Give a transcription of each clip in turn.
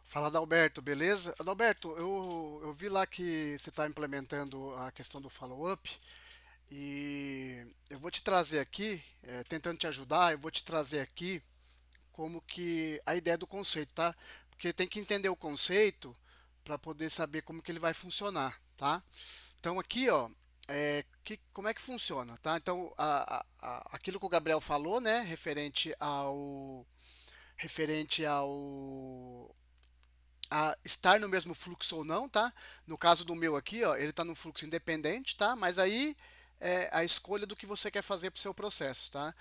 Fala, Adalberto, beleza? Adalberto, eu vi lá que você está implementando a questão do follow-up e eu vou te trazer aqui, tentando te ajudar, eu vou te trazer aqui como que a ideia do conceito, tá? Porque tem que entender o conceito para poder saber como que ele vai funcionar, tá? Então aqui, ó, como é que funciona, tá? Então, aquilo que o Gabriel falou, né, referente ao a estar no mesmo fluxo ou não, tá? No caso do meu aqui, ó, ele está no fluxo independente, tá? Mas aí é a escolha do que você quer fazer para o seu processo, tá?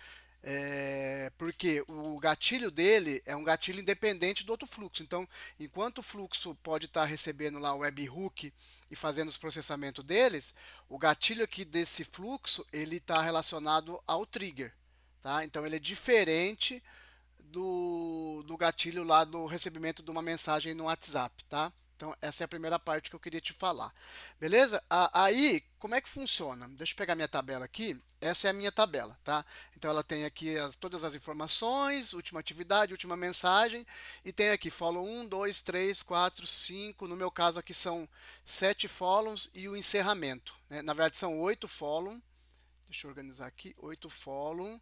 Porque o gatilho dele é um gatilho independente do outro fluxo. Então, enquanto o fluxo pode estar recebendo lá o webhook e fazendo os processamentos deles, o gatilho aqui desse fluxo ele está relacionado ao trigger, tá? Então, ele é diferente do gatilho lá do recebimento de uma mensagem no WhatsApp, tá? Então, essa é a primeira parte que eu queria te falar. Beleza? Aí, como é que funciona? Deixa eu pegar minha tabela aqui. Essa é a minha tabela, tá? Então, ela tem aqui todas as informações, última atividade, última mensagem, e tem aqui follow 1, 2, 3, 4, 5. No meu caso, aqui são 7 follows e o encerramento, né? Na verdade, são 8 follow. Deixa eu organizar aqui. 8 follow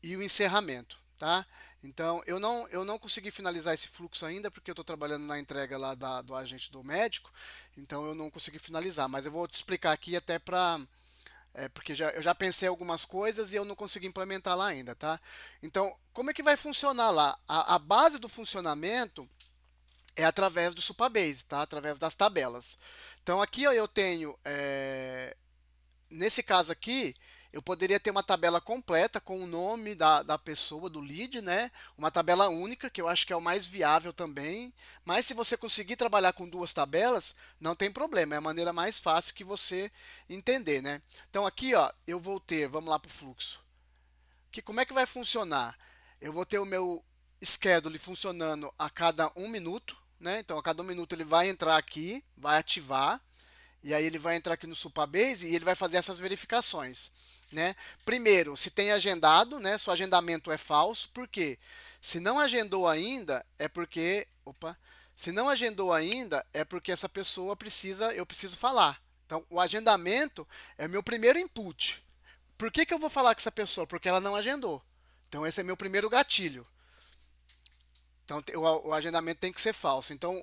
e o encerramento, tá? Então, eu não consegui finalizar esse fluxo ainda, porque eu estou trabalhando na entrega lá do agente do médico, então eu não consegui finalizar, mas eu vou te explicar aqui até para. Porque eu já pensei algumas coisas e eu não consegui implementar lá ainda, tá? Então, como é que vai funcionar lá? A base do funcionamento é através do Supabase, tá? Através das tabelas. Então, aqui ó, eu tenho nesse caso aqui, eu poderia ter uma tabela completa com o nome da pessoa, do lead, né? Uma tabela única, que eu acho que é o mais viável também. Mas se você conseguir trabalhar com duas tabelas, não tem problema, é a maneira mais fácil que você entender, né? Então aqui, ó, eu vou ter, vamos lá para o fluxo. Como é que vai funcionar? Eu vou ter o meu schedule funcionando a cada um minuto, né? Então a cada um minuto ele vai entrar aqui, vai ativar. E aí ele vai entrar aqui no Supabase e ele vai fazer essas verificações, né? Primeiro, se tem agendado, né? Se o agendamento é falso, por quê? Se não agendou ainda, é porque, se não agendou ainda, é porque essa pessoa precisa, eu preciso falar. Então, o agendamento é meu primeiro input. Por que que eu vou falar com essa pessoa? Porque ela não agendou. Então, esse é meu primeiro gatilho. Então, o agendamento tem que ser falso. Então,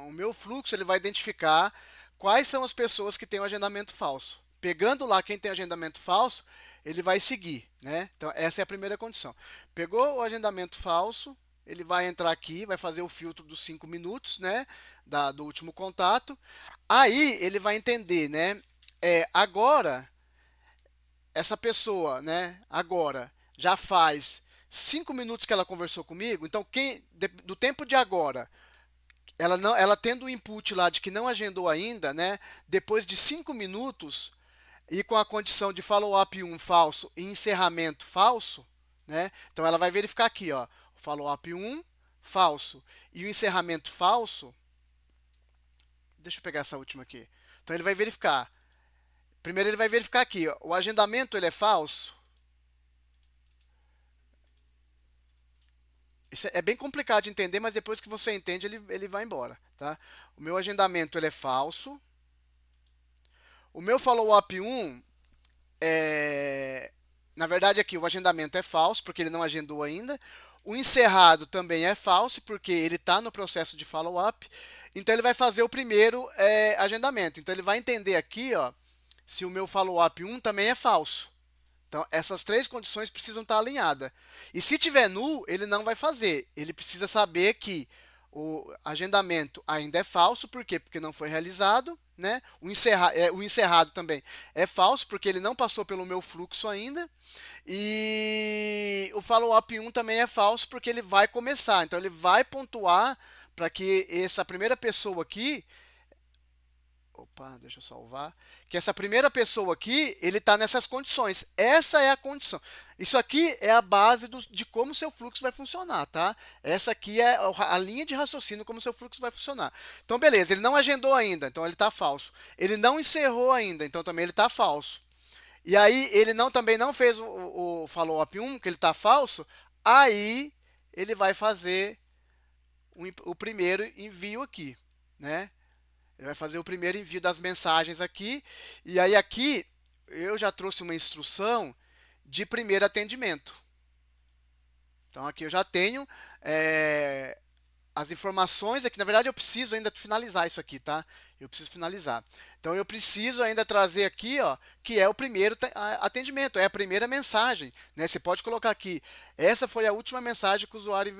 o meu fluxo ele vai identificar quais são as pessoas que têm o agendamento falso. Pegando lá quem tem agendamento falso, ele vai seguir, né? Então, essa é a primeira condição. Pegou o agendamento falso, ele vai entrar aqui, vai fazer o filtro dos 5 minutos, né? Do último contato. Aí, ele vai entender, né? Agora, essa pessoa, né, agora já faz 5 minutos que ela conversou comigo, então do tempo de agora, ela tendo o input lá de que não agendou ainda, né, depois de 5 minutos e com a condição de follow-up um falso e encerramento falso, né, então ela vai verificar aqui, ó, o follow-up um falso e o encerramento falso. Deixa eu pegar essa última aqui. Então ele vai verificar. Primeiro ele vai verificar aqui, ó, o agendamento ele é falso. Isso é bem complicado de entender, mas depois que você entende, ele vai embora, tá? O meu agendamento ele é falso. O meu follow-up um na verdade aqui o agendamento é falso porque ele não agendou ainda. O encerrado também é falso porque ele está no processo de follow-up. Então ele vai fazer o primeiro agendamento. Então ele vai entender aqui, ó, se o meu follow-up um também é falso. Então, essas três condições precisam estar alinhadas. E se tiver null, ele não vai fazer. Ele precisa saber que o agendamento ainda é falso, por quê? Porque não foi realizado, né? O encerrado também é falso, porque ele não passou pelo meu fluxo ainda. E o follow-up um também é falso, porque ele vai começar. Então, ele vai pontuar para que essa primeira pessoa aqui deixa eu salvar. Que essa primeira pessoa aqui, ele está nessas condições. Essa é a condição. Isso aqui é a base de como o seu fluxo vai funcionar, tá? Essa aqui é a linha de raciocínio como o seu fluxo vai funcionar. Então, beleza, ele não agendou ainda, então ele está falso. Ele não encerrou ainda, então também ele está falso. E aí, ele também não fez o follow-up 1, que ele está falso. Aí, ele vai fazer o primeiro envio aqui, né? Ele vai fazer o primeiro envio das mensagens aqui, e aí aqui eu já trouxe uma instrução de primeiro atendimento. Então aqui eu já tenho as informações aqui. Na verdade eu preciso ainda finalizar isso aqui, tá? Eu preciso finalizar. Então eu preciso ainda trazer aqui, ó, que é o primeiro atendimento, é a primeira mensagem, né? Você pode colocar aqui, essa foi a última mensagem que o usuário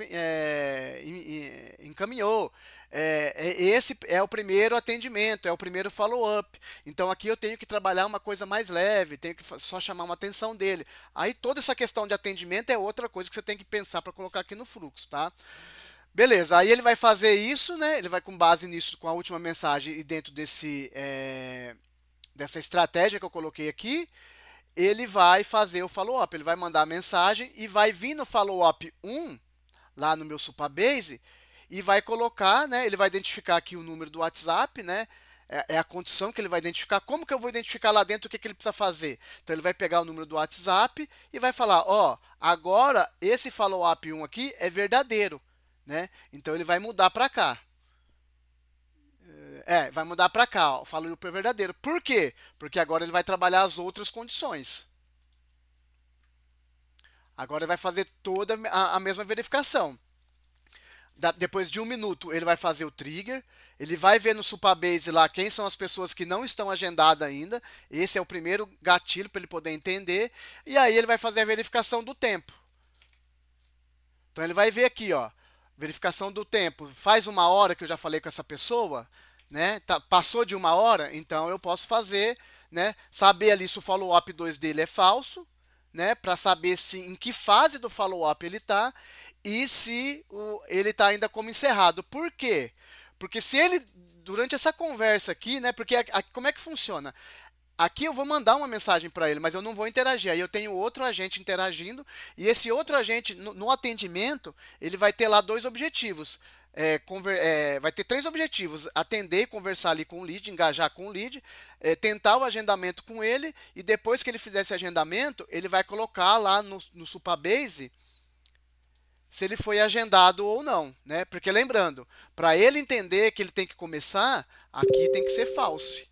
encaminhou. Esse é o primeiro atendimento, é o primeiro follow-up. Então aqui eu tenho que trabalhar uma coisa mais leve, tenho que só chamar uma atenção dele. Aí toda essa questão de atendimento é outra coisa que você tem que pensar para colocar aqui no fluxo, tá? Beleza, aí ele vai fazer isso, né? Ele vai com base nisso, com a última mensagem e dentro dessa estratégia que eu coloquei aqui, ele vai fazer o follow-up. Ele vai mandar a mensagem e vai vir no follow-up 1, lá no meu Supabase, e vai colocar, né? Ele vai identificar aqui o número do WhatsApp, né? É a condição que ele vai identificar. Como que eu vou identificar lá dentro o que ele precisa fazer? Então ele vai pegar o número do WhatsApp e vai falar, ó, agora esse follow-up 1 aqui é verdadeiro, né? Então ele vai mudar para cá. Vai mudar para cá, ó, follow-up é verdadeiro. Por quê? Porque agora ele vai trabalhar as outras condições. Agora ele vai fazer toda a mesma verificação. Depois de 1 minuto, ele vai fazer o trigger. Ele vai ver no Supabase lá quem são as pessoas que não estão agendadas ainda. Esse é o primeiro gatilho para ele poder entender. E aí ele vai fazer a verificação do tempo. Então ele vai ver aqui, ó, verificação do tempo. Faz 1 hora que eu já falei com essa pessoa, né? Passou de 1 hora, então eu posso fazer, né? Saber ali se o follow-up 2 dele é falso, né? Para saber se em que fase do follow-up ele está e se ele está ainda como encerrado. Por quê? Porque se ele, durante essa conversa aqui, né? Porque como é que funciona? Aqui eu vou mandar uma mensagem para ele, mas eu não vou interagir. Aí eu tenho outro agente interagindo, e esse outro agente, no atendimento, ele vai ter lá 2 objetivos. Vai ter 3 objetivos: atender e conversar ali com o lead, engajar com o lead, tentar o agendamento com ele, e depois que ele fizer esse agendamento, ele vai colocar lá no Supabase se ele foi agendado ou não, né? Porque lembrando, para ele entender que ele tem que começar, aqui tem que ser false,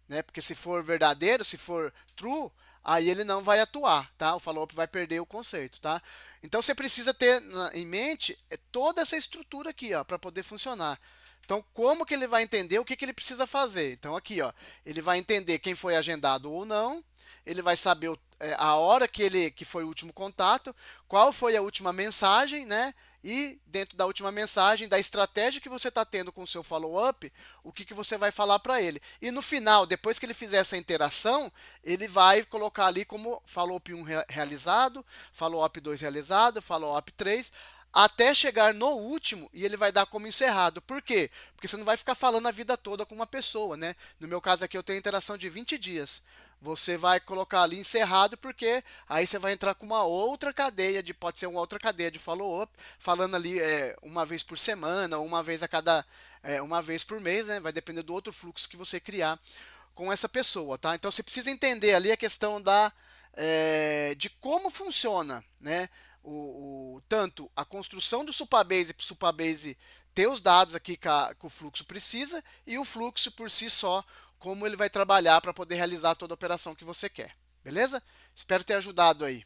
né? Porque se for verdadeiro, se for true, aí ele não vai atuar, tá? O follow-up vai perder o conceito, tá? Então você precisa ter em mente toda essa estrutura aqui, ó, para poder funcionar. Então, como que ele vai entender o que que ele precisa fazer? Então, aqui, ó, ele vai entender quem foi agendado ou não, ele vai saber a hora que foi o último contato, qual foi a última mensagem, né? E dentro da última mensagem, da estratégia que você está tendo com o seu follow-up, o que você vai falar para ele. E no final, depois que ele fizer essa interação, ele vai colocar ali como follow-up 1 realizado, follow-up 2 realizado, follow-up 3, até chegar no último e ele vai dar como encerrado. Por quê? Porque você não vai ficar falando a vida toda com uma pessoa, né? No meu caso aqui eu tenho interação de 20 dias. Você vai colocar ali encerrado, porque aí você vai entrar com uma outra cadeia, pode ser uma outra cadeia de follow-up, falando ali 1 vez por semana, ou uma vez por mês, né? Vai depender do outro fluxo que você criar com essa pessoa, tá? Então você precisa entender ali a questão de como funciona, né? Tanto a construção do Supabase para o Supabase ter os dados aqui que o fluxo precisa, e o fluxo por si só, como ele vai trabalhar para poder realizar toda a operação que você quer. Beleza? Espero ter ajudado aí.